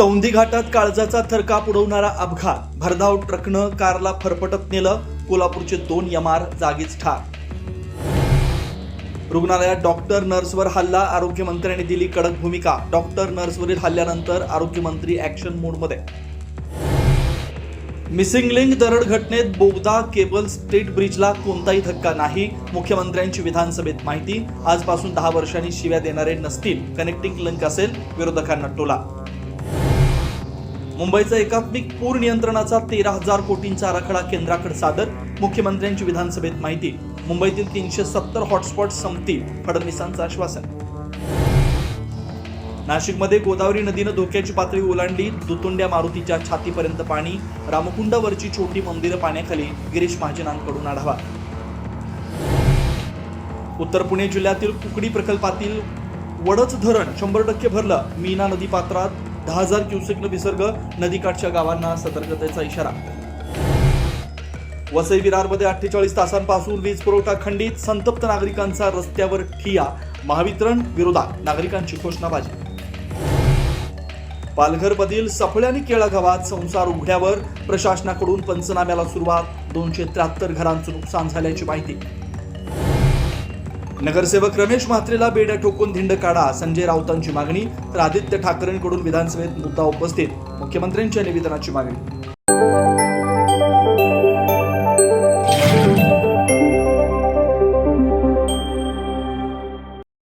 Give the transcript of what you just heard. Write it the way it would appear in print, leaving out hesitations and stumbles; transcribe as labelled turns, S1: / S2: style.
S1: तौंदी घाटात काळजाचा थरकाप उडवणारा अपघात, भरधाव ट्रकनं कारला फरफटत नेलं. कोल्हापूरचे 2 यमार जागीच ठार. रुग्णालयात डॉक्टर नर्सवर हल्ला, आरोग्यमंत्र्यांनी दिली कडक भूमिका. डॉक्टर नर्सवरील हल्ल्यानंतर आरोग्यमंत्री ऍक्शन मोडमध्ये. मिसिंग लिंक दरड घटनेत बोगदा केबल स्ट्रीट ब्रिजला कोणताही धक्का नाही. मुख्यमंत्र्यांची विधानसभेत माहिती. आजपासून 10 वर्षांनी शिव्या देणारे नसतील. कनेक्टिंग लिंक असेल, विरोधकांना टोला. मुंबईचा एकात्मिक पूर नियंत्रणाचा 13,000 कोटींचा आराखडा केंद्राकडे सादर. मुख्यमंत्र्यांची विधानसभेत माहिती. मुंबईतील 370 हॉटस्पॉट संपतील, फडणवीसांचं आश्वासन. नाशिकमध्ये गोदावरी नदीनं धोक्याची पातळी ओलांडली. दुतुंड्या मारुतीच्या छातीपर्यंत पाणी. रामकुंडावरची छोटी मंदिरं पाण्याखाली. गिरीश महाजनांकडून आढावा. उत्तर पुणे जिल्ह्यातील कुकडी प्रकल्पातील वडच धरण 100% भरलं. मीना नदी पात्रात 10,000 क्युसेकनं विसर्ग. नदीकाठच्या गावांना सतर्कतेचा इशारा. वसई विरारमध्ये 48 तासांपासून वीज पुरवठा खंडित. संतप्त नागरिकांचा रस्त्यावर ठिय्या. महावितरण विरोधात नागरिकांची घोषणाबाजी. पालघरमधील सफळे आणि केळा गावात संसार उघड्यावर. प्रशासनाकडून पंचनाम्याला सुरुवात. 273 घरांचं नुकसान झाल्याची माहिती. नगरसेवक रमेश म्हात्रेला बेड्या ठोकून धिंड काढा, संजय राऊतांची मागणी. तर आदित्य ठाकरेंकडून विधानसभेत मुद्दा उपस्थित. मुख्यमंत्र्यांच्या निवेदनाची मागणी.